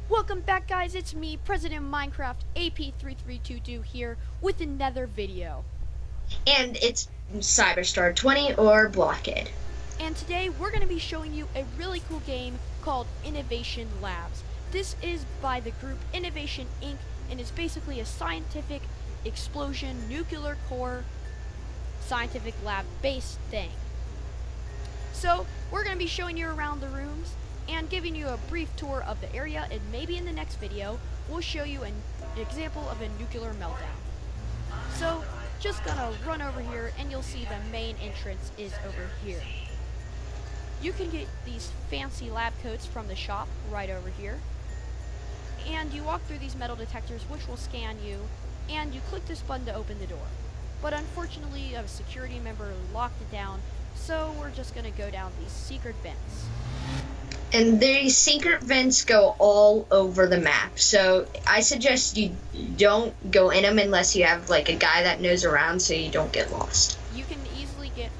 Welcome back, guys. It's me, PresidentMinecraft AP3322 here with another video. And it's Cyberstar 20 or Blockhead. And today we're going to be showing you a really cool game called Innovation Labs. This is by the group Innovation Inc. and it's basically a scientific explosion, nuclear core, scientific lab based thing. So we're going to be showing you around the rooms and giving you a brief tour of the area, and maybe in the next video we'll show you an example of a nuclear meltdown. So just gonna run over here and you'll see the main entrance is over here. You can get these fancy lab coats from the shop right over here, and you walk through these metal detectors which will scan you, and you click this button to open the door. But unfortunately a security member locked it down, so we're just gonna go down these secret vents. And these secret vents go all over the map, so I suggest you don't go in them unless you have like a guy that knows around so you don't get lost. You can easily get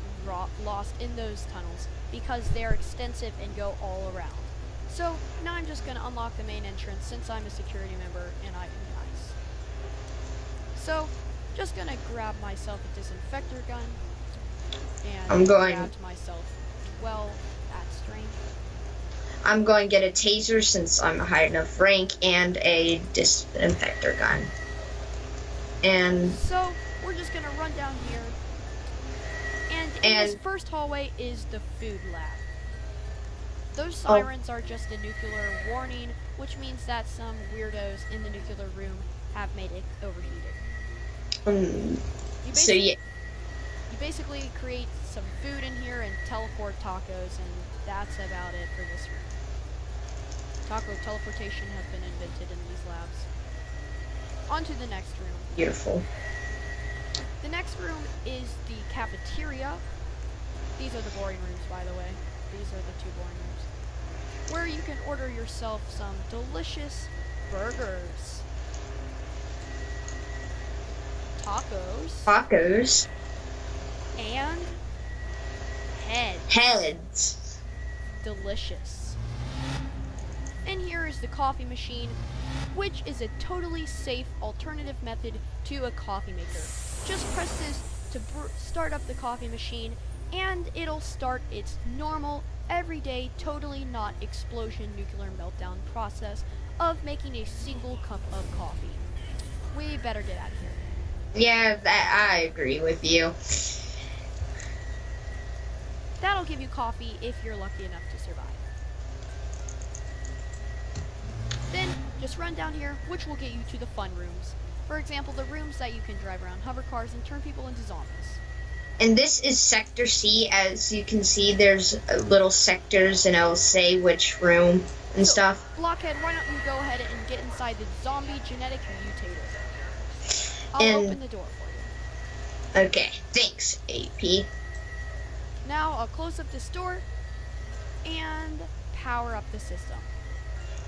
lost in those tunnels because they're extensive and go all around. So now I'm just going to unlock the main entrance since I'm a security member and I am nice. So just going to grab myself a disinfector gun and grab myself, well, that strength. I'm going to get a taser since I'm a high enough rank and a disinfector gun. And so we're just going to run down here. And in this first hallway is the food lab. Those sirens are just a nuclear warning, which means that some weirdos in the nuclear room have made it overheated. You basically create some food in here and teleport tacos, and that's about it for this room. Taco teleportation has been invented in these labs. On to the next room. Beautiful. The next room is the cafeteria. These are the boring rooms, by the way. These are the two boring rooms, where you can order yourself some delicious burgers, tacos, and heads. Delicious. And here is the coffee machine, which is a totally safe alternative method to a coffee maker. Just press this to start up the coffee machine, and it'll start its normal, everyday, totally not explosion nuclear meltdown process of making a single cup of coffee. We better get out of here. Yeah, I agree with you. That'll give you coffee if you're lucky enough to survive. Then just run down here, which will get you to the fun rooms. For example, the rooms that you can drive around hover cars and turn people into zombies. And this is Sector C. As you can see, there's little sectors, and it'll say which room and stuff. Blockhead, why don't you go ahead and get inside the zombie genetic mutator? I'll open the door for you. Okay, thanks, AP. Now I'll close up this door and power up the system.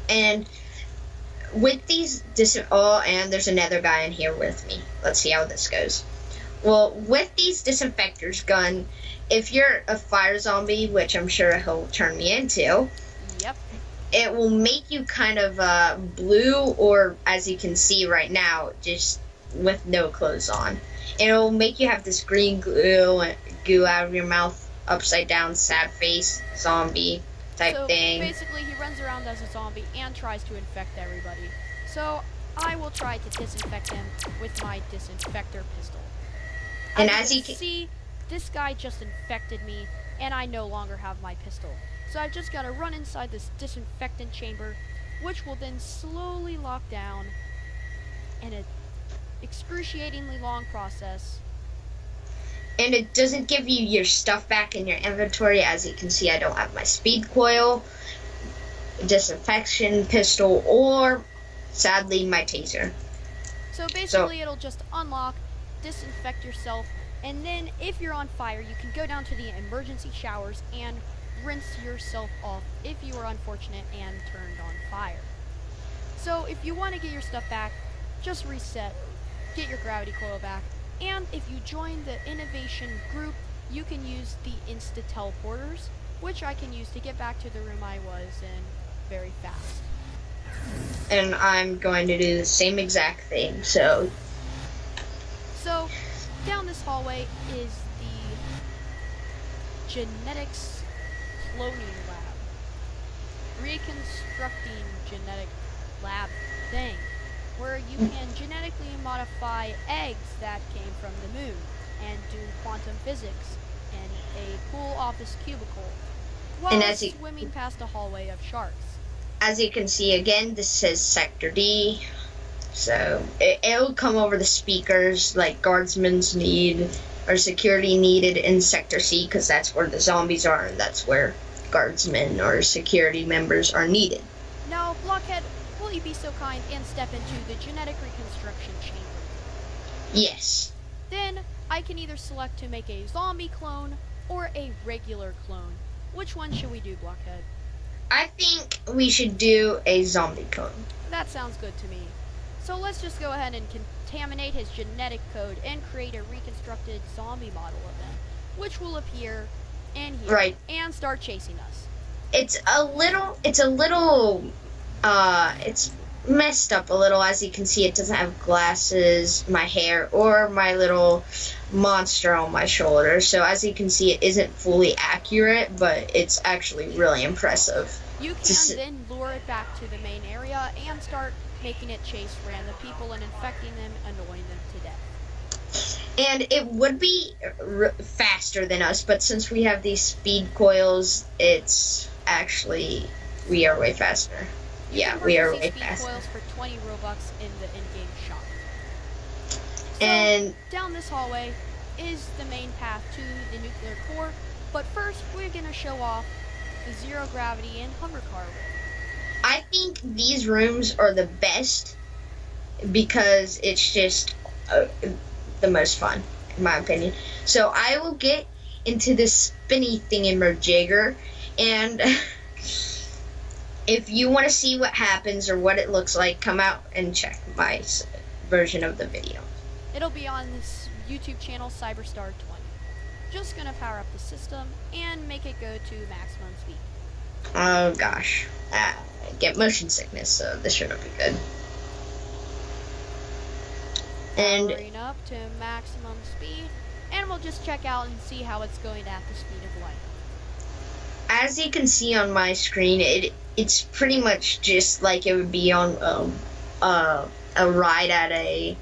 And with these and there's another guy in here with me. Let's see how this goes. Well, with these disinfectors gun, if you're a fire zombie, which I'm sure he'll turn me into, yep, it will make you kind of blue, or as you can see right now, just with no clothes on. It'll make you have this green goo out of your mouth, upside down, sad face, zombie type thing. So basically he runs around as a zombie and tries to infect everybody. So I will try to disinfect him with my disinfector pistol. And as you can see, this guy just infected me and I no longer have my pistol. So I've just got to run inside this disinfectant chamber, which will then slowly lock down in an excruciatingly long process. And it doesn't give you your stuff back in your inventory. As you can see, I don't have my speed coil, disinfection pistol, or, sadly, my taser. So basically, it'll just unlock, disinfect yourself, and then if you're on fire, you can go down to the emergency showers and rinse yourself off if you were unfortunate and turned on fire. So if you want to get your stuff back, just reset, get your gravity coil back, And if you join the innovation group, you can use the Insta Teleporters, which I can use to get back to the room I was in very fast. And I'm going to do the same exact thing, so down this hallway is the genetics cloning lab. Reconstructing genetic lab thing, where you can genetically modify eggs that came from the moon and do quantum physics in a cool office cubicle while swimming past a hallway of sharks. As you can see, again, this says Sector D. So it'll come over the speakers like guardsmen's need or security needed in Sector C, because that's where the zombies are and that's where guardsmen or security members are needed. Now, Blockhead, will you be so kind and step into the genetic reconstruction chamber? Yes. Then I can either select to make a zombie clone or a regular clone. Which one should we do, Blockhead? I think we should do a zombie clone. That sounds good to me. So let's just go ahead and contaminate his genetic code and create a reconstructed zombie model of him, which will appear in here and start chasing us. It's messed up a little. As you can see, it doesn't have glasses, my hair, or my little monster on my shoulder. So as you can see, it isn't fully accurate, but it's actually really impressive. You can then lure it back to the main area and start making it chase random people and infecting them, annoying them to death. And it would be faster than us, but since we have these speed coils, it's actually, we are way faster. Yeah, we are way faster. Coils for 20 Robux in the in-game shop. So, and down this hallway is the main path to the nuclear core, but first we're gonna show off the zero gravity and hovercar room. I think these rooms are the best because it's just the most fun, in my opinion. So I will get into this spinny thingamajigger, and if you want to see what happens or what it looks like, come out and check my version of the video. It'll be on this YouTube channel, Cyberstar20. Just gonna power up the system and make it go to maximum speed. Oh gosh, I get motion sickness, so this shouldn't be good. And powering up to maximum speed, and we'll just check out and see how it's going at the speed of light. As you can see on my screen, it's pretty much just like it would be on a ride at a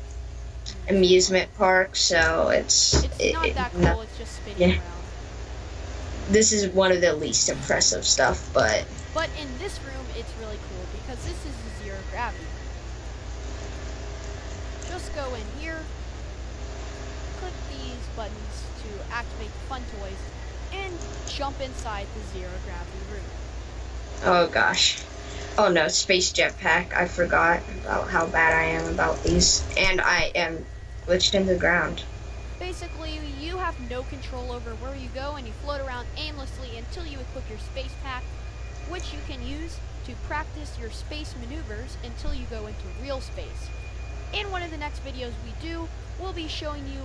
amusement park. So it's not that cool. It's just spinning around. This is one of the least impressive stuff, but in this room it's really cool because this is zero gravity. Just go in here, click these buttons to activate the fun toys, and jump inside the zero gravity room. Oh gosh. Oh no, space jetpack. I forgot about how bad I am about these. And I am glitched into the ground. Basically, you have no control over where you go, and you float around aimlessly until you equip your space pack, which you can use to practice your space maneuvers until you go into real space. In one of the next videos we do, we'll be showing you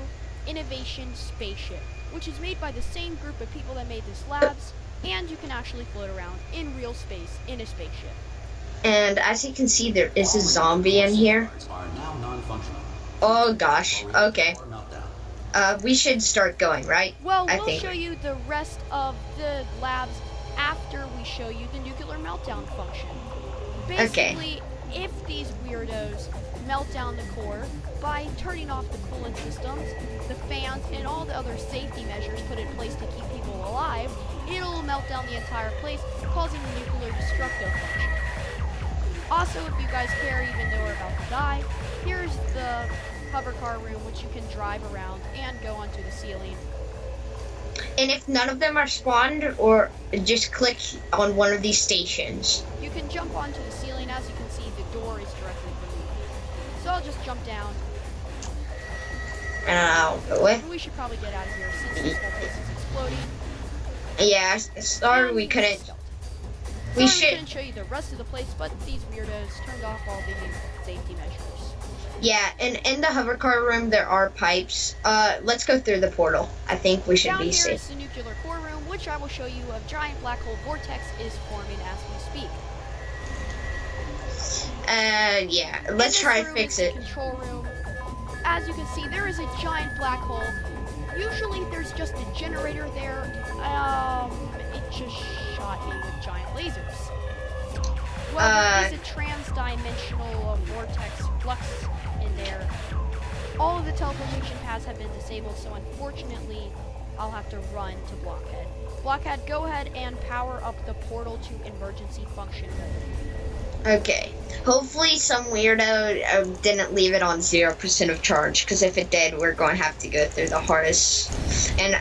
Innovation Spaceship, which is made by the same group of people that made this labs, and you can actually float around in real space in a spaceship. And as you can see, there is a zombie in here. Oh gosh, okay. We should start going, right? Well, we'll show you the rest of the labs after we show you the nuclear meltdown function. Basically, if these weirdos melt down the core by turning off the coolant systems, the fans, and all the other safety measures put in place to keep people alive, it'll melt down the entire place, causing the nuclear destructive function. Also, if you guys care, even though we're about to die, here's the hovercar room, which you can drive around and go onto the ceiling. And if none of them are spawned, or just click on one of these stations. You can jump onto the ceiling. As you can see, the door is directly beneath. So I'll just jump down. And I'll go with. We should probably get out of here since this whole place is exploding. Yeah, sorry we couldn't. We couldn't show you the rest of the place, but these weirdos turned off all the safety measures. Yeah, and in the hovercar room there are pipes. Let's go through the portal. I think we should Down be here safe. is the nuclear core room, which I will show you a giant black hole vortex is forming as we speak. Yeah, let's try to fix it. The control room. As you can see, there is a giant black hole. Usually there's just a generator there. It just shot me with giant lasers. Well, there is a trans-dimensional vortex flux in there. All of the teleportation paths have been disabled, so unfortunately, I'll have to run to Blockhead. Blockhead, go ahead and power up the portal to emergency function mode. Okay. Hopefully some weirdo didn't leave it on 0% of charge, because if it did, we're going to have to go through the hardest. And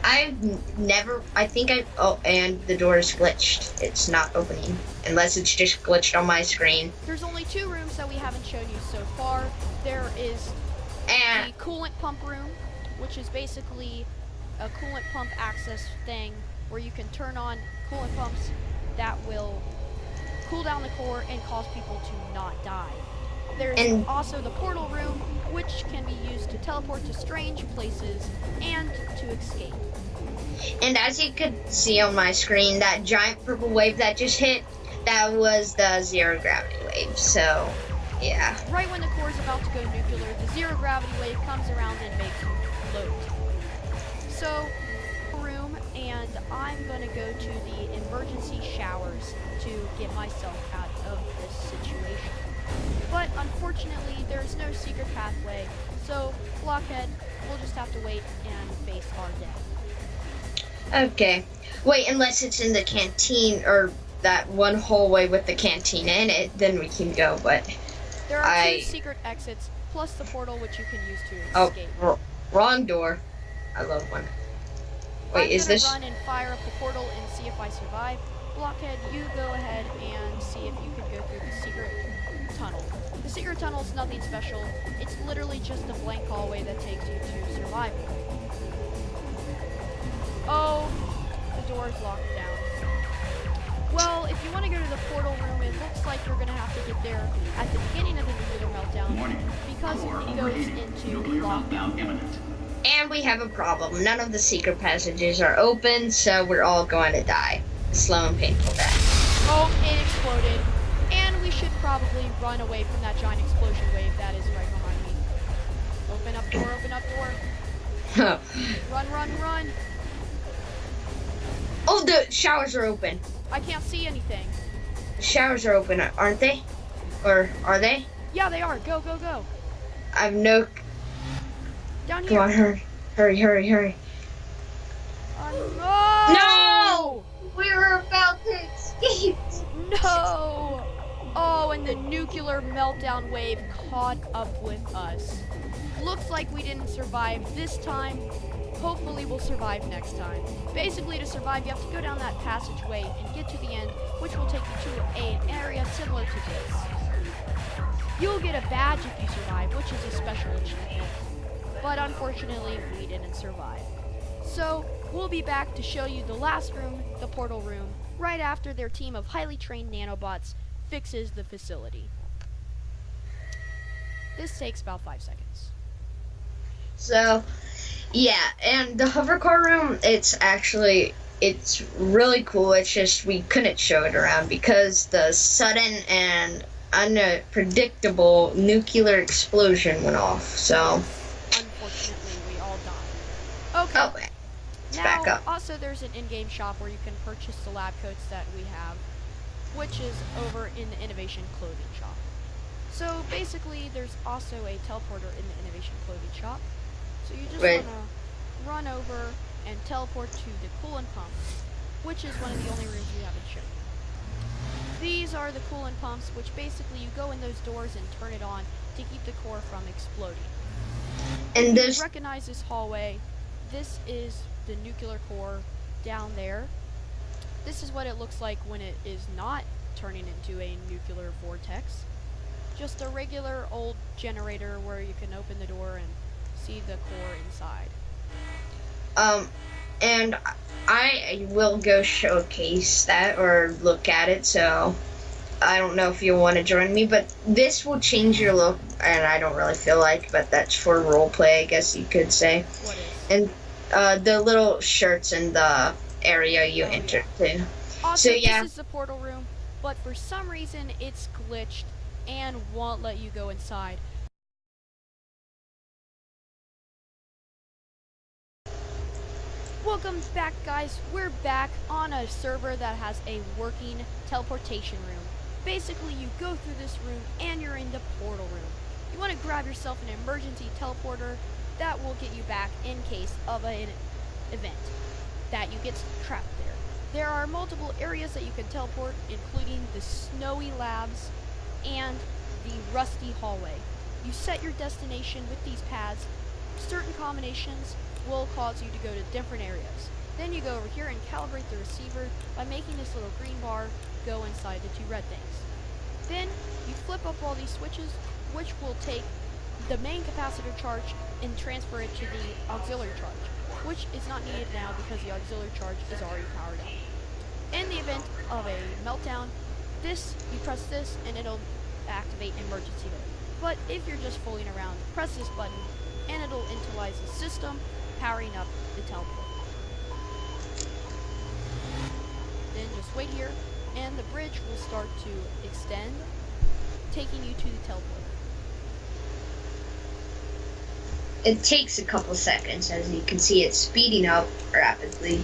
and the door is glitched. It's not opening, unless it's just glitched on my screen. There's only 2 rooms that we haven't shown you so far. There is the coolant pump room, which is basically a coolant pump access thing where you can turn on coolant pumps that will cool down the core and cause people to not die. There's also the portal room, which can be used to teleport to strange places and to escape. And as you could see on my screen, that giant purple wave that just hit, that was the zero gravity wave, so yeah. Right when the core is about to go nuclear, the zero gravity wave comes around and makes you float. So, room, and I'm gonna go to the emergency showers to get myself out of this situation. But unfortunately, there's no secret pathway, so Blockhead, we'll just have to wait and face our death. Okay. Wait, unless it's in the canteen, or that one hallway with the canteen in it, then we can go, but there are 2 secret exits, plus the portal which you can use to escape. Wrong door. I love one. Wait, is this? I'm gonna run and fire up the portal and see if I survive. Blockhead, you go ahead and see if you can go through the secret tunnel. The secret tunnel is nothing special. It's literally just a blank hallway that takes you to survival. Oh, the door is locked down. Well, if you want to go to the portal room, it looks like you're going to have to get there at the beginning of the nuclear meltdown because it goes into lockdown. And we have a problem. None of the secret passages are open, so we're all going to die. A slow and painful death. Oh, it exploded. And we should probably run away from that giant explosion wave that is right behind me. Open up door, open up door. Run, run, run. Oh, the showers are open. I can't see anything. The showers are open, aren't they? Or are they? Yeah, they are. Go, go, go. I have no... Down here. Come on, hurry. Hurry, hurry, hurry. No! No! We were about to escape. No! Oh, and the nuclear meltdown wave caught up with us. Looks like we didn't survive this time. Hopefully we'll survive next time. Basically, to survive, you have to go down that passageway and get to the end, which will take you to an area similar to this. You'll get a badge if you survive, which is a special achievement. But unfortunately, we didn't survive. So, we'll be back to show you the last room, the portal room, right after their team of highly trained nanobots fixes the facility. This takes about 5 seconds. So, yeah, and the hovercar room, it's really cool. It's just we couldn't show it around because the sudden and unpredictable nuclear explosion went off, so... Unfortunately, we all died. Okay. Oh, let's back up. Also, there's an in-game shop where you can purchase the lab coats that we have, which is over in the Innovation Clothing Shop. So, basically, there's also a teleporter in the Innovation Clothing Shop. So you just want to run over and teleport to the coolant pump, which is one of the only rooms we haven't shown. These are the coolant pumps, which basically you go in those doors and turn it on to keep the core from exploding. And you recognize this hallway. This is the nuclear core down there. This is what it looks like when it is not turning into a nuclear vortex. Just a regular old generator where you can open the door and see the core inside. And I will go showcase that or look at it, so I don't know if you want to join me, but this will change your look, and I don't really feel like, but that's for roleplay, I guess you could say. What is? And the little shirts in the area you enter to. Also, So yeah, this is the portal room, but for some reason it's glitched and won't let you go inside. Welcome back, guys. We're back on a server that has a working teleportation room. Basically, you go through this room and you're in the portal room. You want to grab yourself an emergency teleporter that will get you back in case of an event that you get trapped there. There are multiple areas that you can teleport, including the snowy labs and the rusty hallway. You set your destination with these pads. Certain combinations will cause you to go to different areas. Then you go over here and calibrate the receiver by making this little green bar go inside the two red things. Then you flip up all these switches, which will take the main capacitor charge and transfer it to the auxiliary charge, which is not needed now because the auxiliary charge is already powered up. In the event of a meltdown, you press this and it'll activate emergency mode. But if you're just fooling around, press this button and it'll initialize the system, powering up the teleport. Then just wait here, and the bridge will start to extend, taking you to the teleporter. it takes a couple seconds. As you can see, it's speeding up rapidly.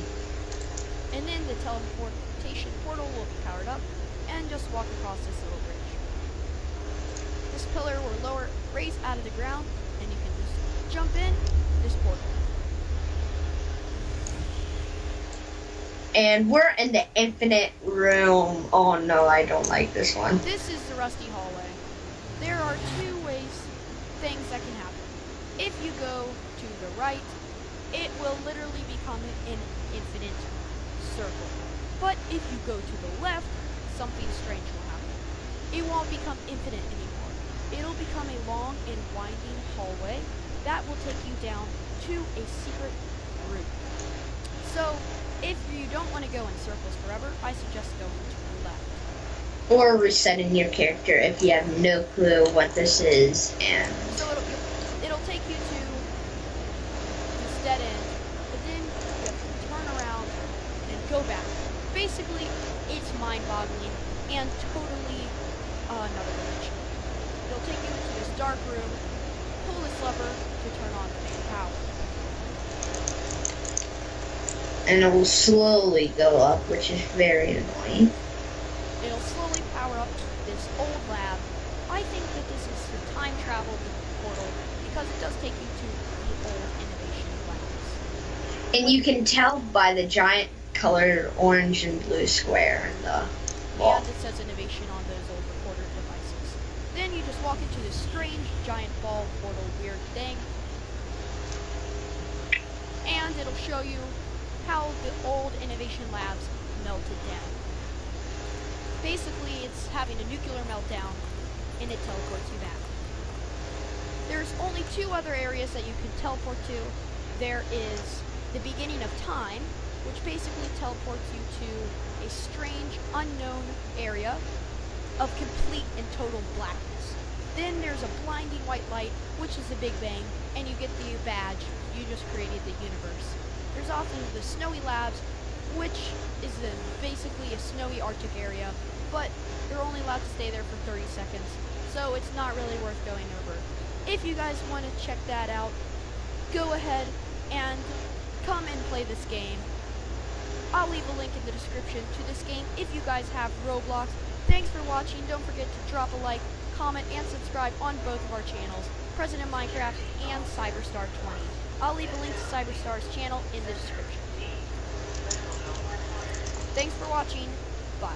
And then the teleportation portal will be powered up, and just walk across this little bridge. This pillar will lower, raise out of the ground, and you can just jump in this portal. And we're in the infinite room. Oh no, I don't like this one. This is the rusty hallway. There are two things that can happen. If you go to the right, it will literally become an infinite circle. But if you go to the left, something strange will happen. It won't become infinite anymore. It'll become a long and winding hallway that will take you down to a secret route. So, if you don't want to go in circles forever, I suggest going to the left. Or resetting your character if you have no clue what this is. And So it'll take you to this dead end, but then you have to turn around and go back. Basically, it's mind-boggling and totally another dimension. It'll take you into this dark room, pull this lever to turn on the main power. and it will slowly go up, which is very annoying. It'll slowly power up this old lab. I think that this is the time travel portal because it does take you to the old innovation labs. And you can tell by the giant colored orange and blue square in the wall. And it says innovation on those old recorder devices. Then you just walk into this strange giant ball portal weird thing. And it'll show you how the old innovation labs melted down. Basically, it's having a nuclear meltdown, and it teleports you back. There's only two other areas that you can teleport to. There is the beginning of time, which basically teleports you to a strange, unknown area of complete and total blackness. Then there's a blinding white light, which is the Big Bang, and you get the badge. You just created the universe. There's also the snowy labs, which is basically a snowy Arctic area, but you're only allowed to stay there for 30 seconds, so it's not really worth going over. If you guys want to check that out, go ahead and come and play this game. I'll leave a link in the description to this game if you guys have Roblox. Thanks for watching. Don't forget to drop a like, comment, and subscribe on both of our channels, PresidentMinecraft and Cyberstar20. I'll leave a link to Cyberstar's channel in the description. Thanks for watching. Bye.